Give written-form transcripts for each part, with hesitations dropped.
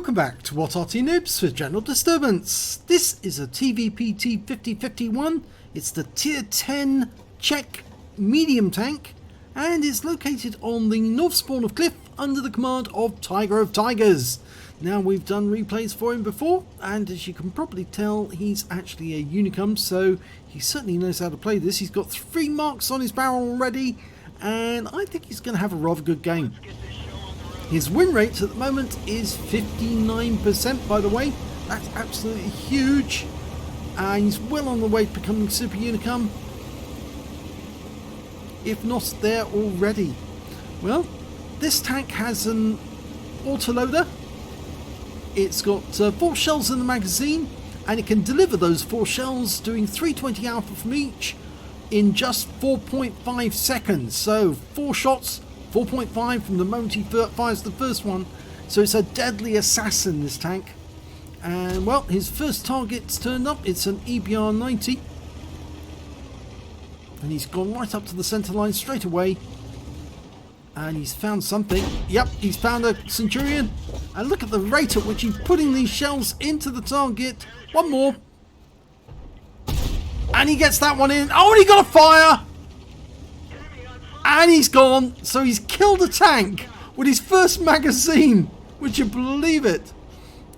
Welcome back to What Arty Noobs for General Disturbance. This is a TVP T 5051. It's the Tier 10 Czech medium tank, and it's located on the north spawn of Cliff under the command of Tiger of Tigers. Now, we've done replays for him before, and as you can probably tell, he's actually a unicum, so he certainly knows how to play this. He's got 3 marks on his barrel already, and I think he's going to have a rather good game. His win rate at the moment is 59%, by the way. That's absolutely huge. And he's well on the way to becoming Super Unicum, if not there already. Well, this tank has an autoloader. It's got 4 shells in the magazine, and it can deliver those 4 shells, doing 320 alpha from each in just 4.5 seconds. So 4 shots, 4.5 from the moment he fires the first one. So it's a deadly assassin, this tank. And well, his first target's turned up. It's an EBR-90, and he's gone right up to the center line straight away, and he's found something. Yep, he's found a Centurion, and look at the rate at which he's putting these shells into the target. One more, and he gets that one in. Oh, and he got a fire, and he's gone. So he's killed a tank with his first magazine. Would you believe it?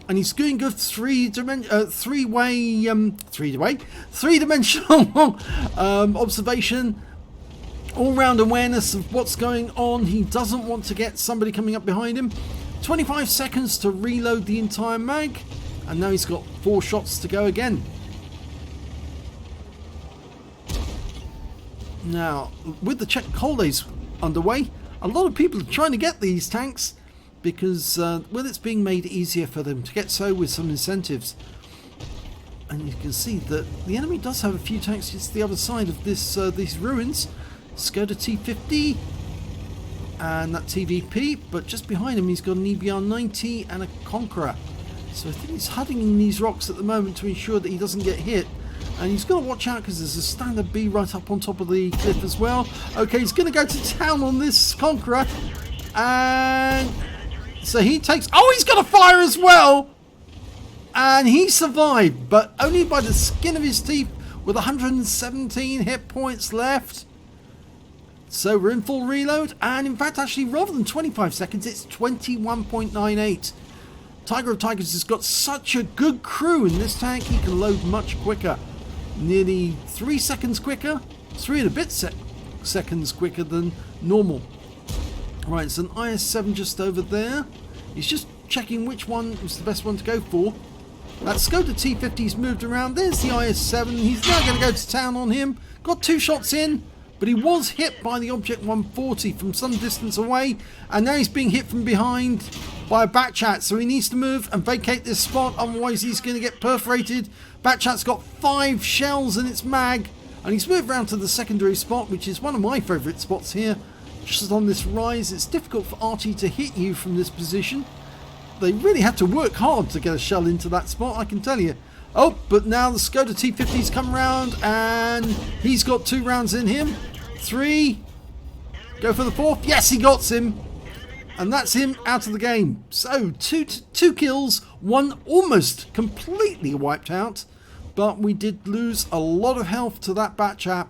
And he's doing a three-dimensional observation, all-round awareness of what's going on. He doesn't want to get somebody coming up behind him. 25 seconds to reload the entire mag, and now he's got 4 shots to go again. Now, with the Czech holidays underway, a lot of people are trying to get these tanks because, well, it's being made easier for them to get so with some incentives. And you can see that the enemy does have a few tanks just the other side of this these ruins. Skoda T50 and that TVP, but just behind him he's got an EBR-90 and a Conqueror. So I think he's hiding in these rocks at the moment to ensure that he doesn't get hit. And he's got to watch out because there's a standard B right up on top of the cliff as well. Okay, he's going to go to town on this Conqueror. And so he takes... Oh, he's got a fire as well! And he survived, but only by the skin of his teeth with 117 hit points left. So we're in full reload. And in fact, actually, rather than 25 seconds, it's 21.98. Tiger of Tigers has got such a good crew in this tank, he can load much quicker. Nearly 3 seconds quicker, 3 and a bit seconds quicker than normal. Right, it's an IS-7 just over there. He's just checking which one is the best one to go for. That Skoda T50's moved around. There's the IS-7. He's now going to go to town on him. Got 2 shots in, but he was hit by the Object 140 from some distance away, and now he's being hit from behind by a Batchat, so he needs to move and vacate this spot, otherwise he's going to get perforated. Batchat's got 5 shells in its mag, and he's moved around to the secondary spot, which is one of my favourite spots here, just on this rise. It's difficult for Arty to hit you from this position. They really had to work hard to get a shell into that spot, I can tell you. Oh, but now the Skoda T50's come round, and he's got 2 rounds in him. 3. Go for the 4th. Yes, he got him. And that's him out of the game. So, 2 kills, 1 almost completely wiped out. But we did lose a lot of health to that Batchat.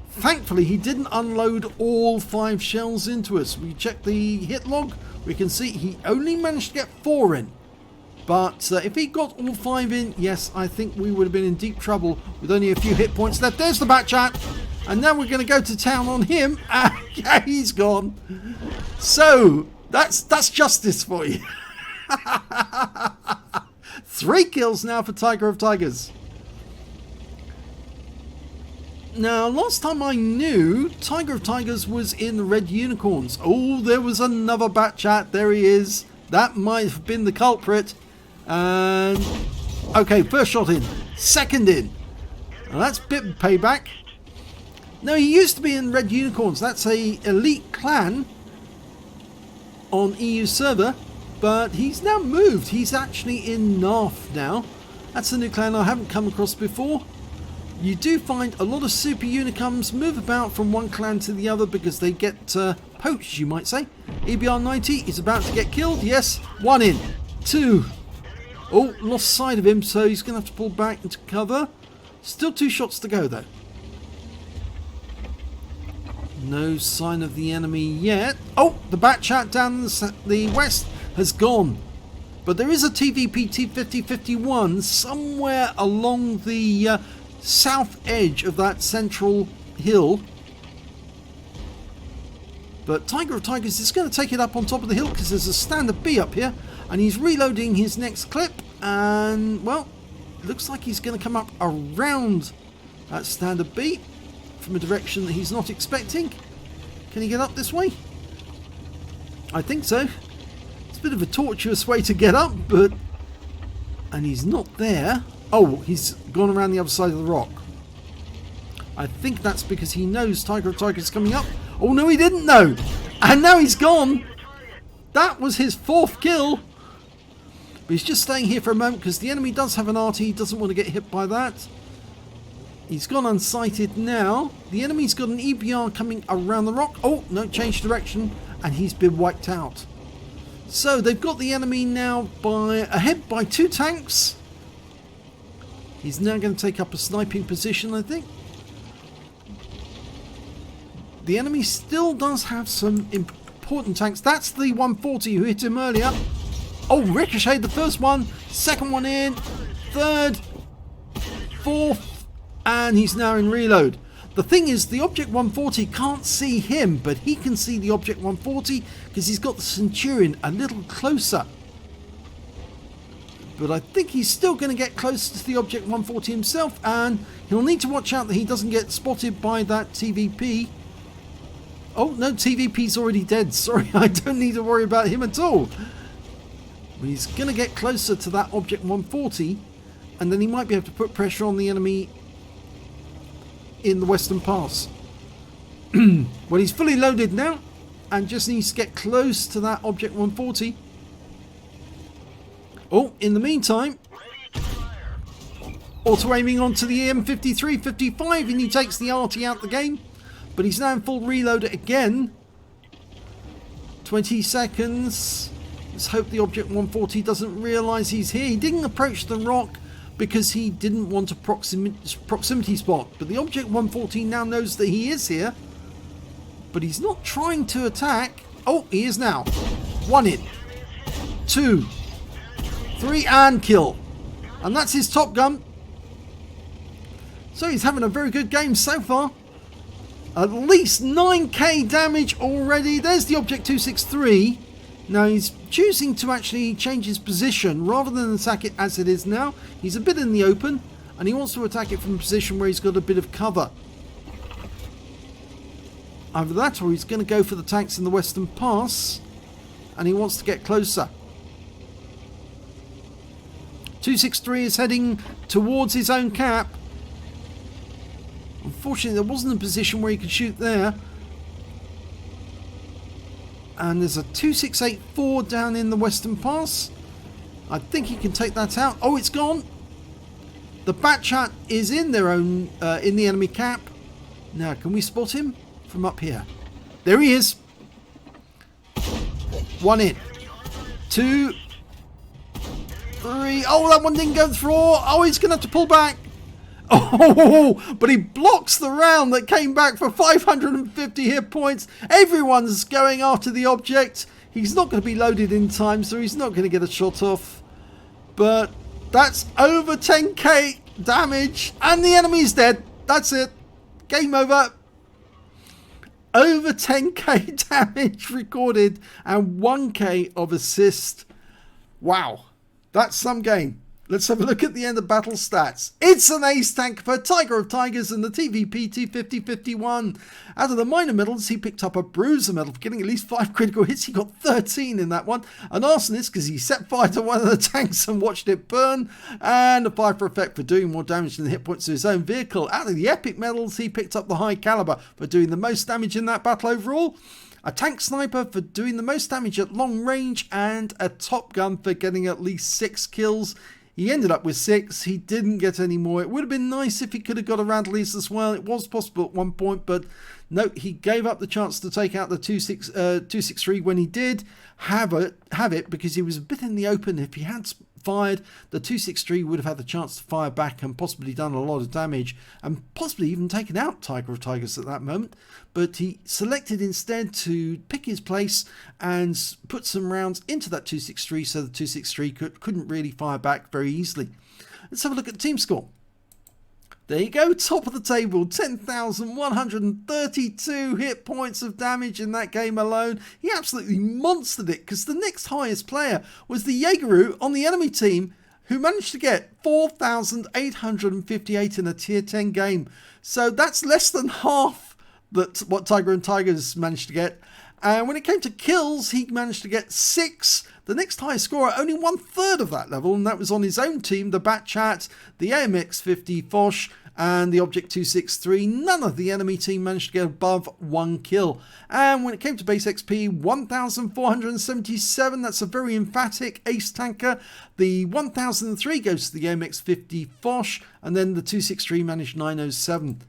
Thankfully, he didn't unload all 5 shells into us. We checked the hit log. We can see he only managed to get 4 in. But if he got all 5 in, yes, I think we would have been in deep trouble with only a few hit points left. There's the Batchat. And now we're going to go to town on him. Yeah, he's gone. So, that's justice for you. 3 kills now for Tiger of Tigers. Now, last time I knew, Tiger of Tigers was in the Red Unicorns. Oh, there was another Batchat. There he is. That might have been the culprit. And, okay, first shot in. Second in. And that's a bit of payback. No, he used to be in Red Unicorns. That's a elite clan on EU server, but he's now moved. He's actually in NARF now. That's a new clan I haven't come across before. You do find a lot of super unicums move about from one clan to the other because they get poached, you might say. EBR90 is about to get killed. Yes, 1 in. 2. Oh, lost sight of him, so he's going to have to pull back into cover. Still 2 shots to go, though. No sign of the enemy yet. Oh, the bat chat down the west has gone. But there is a TVP T 5051 somewhere along the south edge of that central hill. But Tiger of Tigers is going to take it up on top of the hill because there's a standard B up here. And he's reloading his next clip. And, well, looks like he's going to come up around that standard B from a direction that he's not expecting. Can he get up this way? I think so. It's a bit of a tortuous way to get up, but... And he's not there. Oh, he's gone around the other side of the rock. I think that's because he knows Tiger of Tigers is coming up. Oh, no, he didn't know. And now he's gone. That was his 4th kill. But he's just staying here for a moment because the enemy does have an Arty. He doesn't want to get hit by that. He's gone unsighted now. The enemy's got an EBR coming around the rock. Oh, no, changed direction. And he's been wiped out. So they've got the enemy now ahead by 2 tanks. He's now going to take up a sniping position, I think. The enemy still does have some important tanks. That's the 140 who hit him earlier. Oh, ricocheted the first one. Second one in. Third. Fourth. And he's now in reload. The thing is, the Object 140 can't see him, but he can see the Object 140 because he's got the Centurion a little closer. But I think he's still going to get close to the Object 140 himself, and he'll need to watch out that he doesn't get spotted by that TVP. Oh, no, TVP's already dead. Sorry, I don't need to worry about him at all. He's going to get closer to that Object 140, and then he might be able to put pressure on the enemy in the Western Pass. Well, he's fully loaded now, and just needs to get close to that Object 140. Oh, in the meantime, auto-aiming onto the EM53-55, and he takes the Arty out the game. But he's now in full reload again. 20 seconds. Let's hope the Object 140 doesn't realise he's here. He didn't approach the rock because he didn't want a proximity spot. But the Object 140 now knows that he is here. But he's not trying to attack. Oh, he is now. 1 in. 2. 3 and kill. And that's his top gun. So he's having a very good game so far. At least 9k damage already. There's the Object 263. Now he's choosing to actually change his position rather than attack it as it is now. He's a bit in the open and he wants to attack it from a position where he's got a bit of cover. Either that or he's going to go for the tanks in the Western Pass and he wants to get closer. 263 is heading towards his own cap. Unfortunately, there wasn't a position where he could shoot there. And there's a 2684 down in the Western Pass. I think he can take that out. Oh, it's gone. The Batchat is in their own, in the enemy cap. Now, can we spot him from up here? There he is. 1 in. 2. 3. Oh, that one didn't go through. Oh, he's going to have to pull back. Oh, but he blocks the round that came back for 550 hit points. Everyone's going after the object. He's not going to be loaded in time, so he's not going to get a shot off. But that's over 10k damage, and the enemy's dead. That's it. Game over. Over 10k damage recorded, and 1k of assist. Wow, that's some game. Let's have a look at the end of battle stats. It's an ace tank for Tiger of Tigers and the TVP T 5051. Out of the minor medals, he picked up a bruiser medal for getting at least 5 critical hits. He got 13 in that one. An arsonist because he set fire to one of the tanks and watched it burn. And a fire for effect for doing more damage than the hit points to his own vehicle. Out of the epic medals, he picked up the high caliber for doing the most damage in that battle overall. A tank sniper for doing the most damage at long range. And a top gun for getting at least 6 kills. He ended up with 6. He didn't get any more. It would have been nice if he could have got around at least as well. It was possible at one point, but no, he gave up the chance to take out the 263 when he did have it because he was a bit in the open. If he had fired, the 263 would have had the chance to fire back and possibly done a lot of damage and possibly even taken out Tiger of Tigers at that moment. But he selected instead to pick his place and put some rounds into that 263 so the 263 couldn't really fire back very easily. Let's have a look at the team score. There you go, top of the table, 10,132 hit points of damage in that game alone. He absolutely monstered it because the next highest player was the Jaegeru on the enemy team, who managed to get 4,858 in a tier 10 game. So that's less than half what Tiger and Tigers managed to get. And when it came to kills, he managed to get 6. The next highest scorer, only 1/3 of that level, and that was on his own team, the Batchat, the AMX50 Foch, and the Object 263. None of the enemy team managed to get above 1 kill. And when it came to base XP, 1,477. That's a very emphatic ace tanker. The 1,003 goes to the AMX50 Foch, and then the 263 managed 907.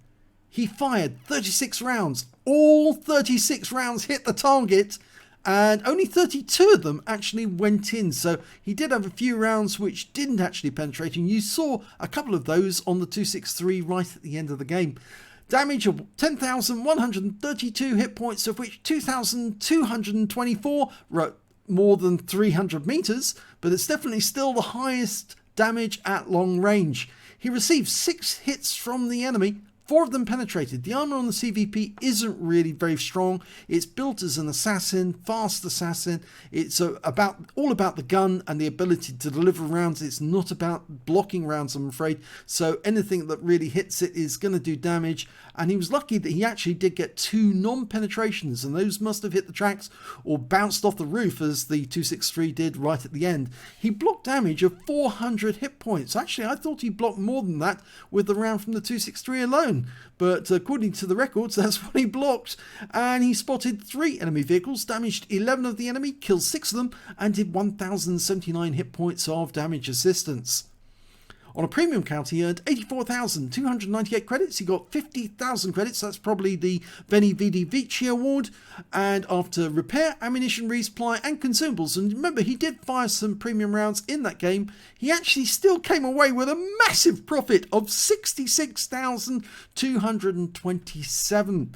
He fired 36 rounds. All 36 rounds hit the target, and only 32 of them actually went in. So he did have a few rounds which didn't actually penetrate, and you saw a couple of those on the 263 right at the end of the game. Damage of 10,132 hit points, of which 2,224 were more than 300 meters, but it's definitely still the highest damage at long range. He received 6 hits from the enemy. 4 of them penetrated. The armor on the CVP isn't really very strong. It's built as an assassin, fast assassin. It's all about the gun and the ability to deliver rounds. It's not about blocking rounds, I'm afraid. So anything that really hits it is going to do damage. And he was lucky that he actually did get 2 non-penetrations, and those must have hit the tracks or bounced off the roof as the 263 did right at the end. He blocked damage of 400 hit points. Actually, I thought he blocked more than that with the round from the 263 alone. But according to the records, that's what he blocked. And he spotted 3 enemy vehicles, damaged 11 of the enemy, killed 6 of them, and did 1,079 hit points of damage assistance. On a premium count, he earned 84,298 credits. He got 50,000 credits. That's probably the Veni Vidi Vici award. And after repair, ammunition, resupply, and consumables, and remember, he did fire some premium rounds in that game, he actually still came away with a massive profit of 66,227.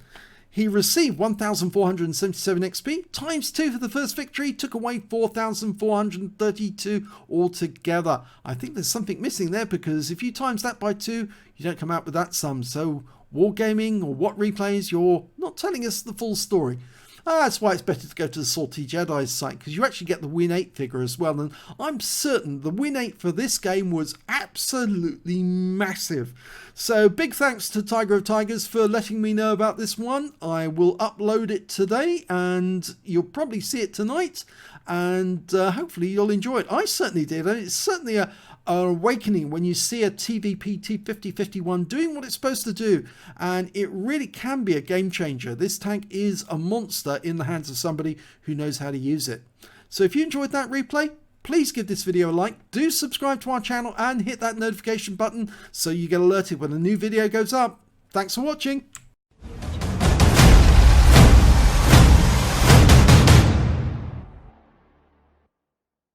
He received 1,477 XP, times 2 for the first victory, took away 4,432 altogether. I think there's something missing there, because if you times that by 2, you don't come out with that sum. So Wargaming or What Replays, you're not telling us the full story. That's why it's better to go to the Salty Jedi's site, because you actually get the Win 8 figure as well. And I'm certain the Win 8 for this game was absolutely massive. So big thanks to Tiger of Tigers for letting me know about this one. I will upload it today, and you'll probably see it tonight. And hopefully you'll enjoy it. I certainly did. And it's certainly an awakening when you see a TVP T 5051 doing what it's supposed to do, and it really can be a game changer. This tank is a monster in the hands of somebody who knows how to use it. So if you enjoyed that replay, please give this video a like, do subscribe to our channel, and hit that notification button so you get alerted when a new video goes up. Thanks for watching.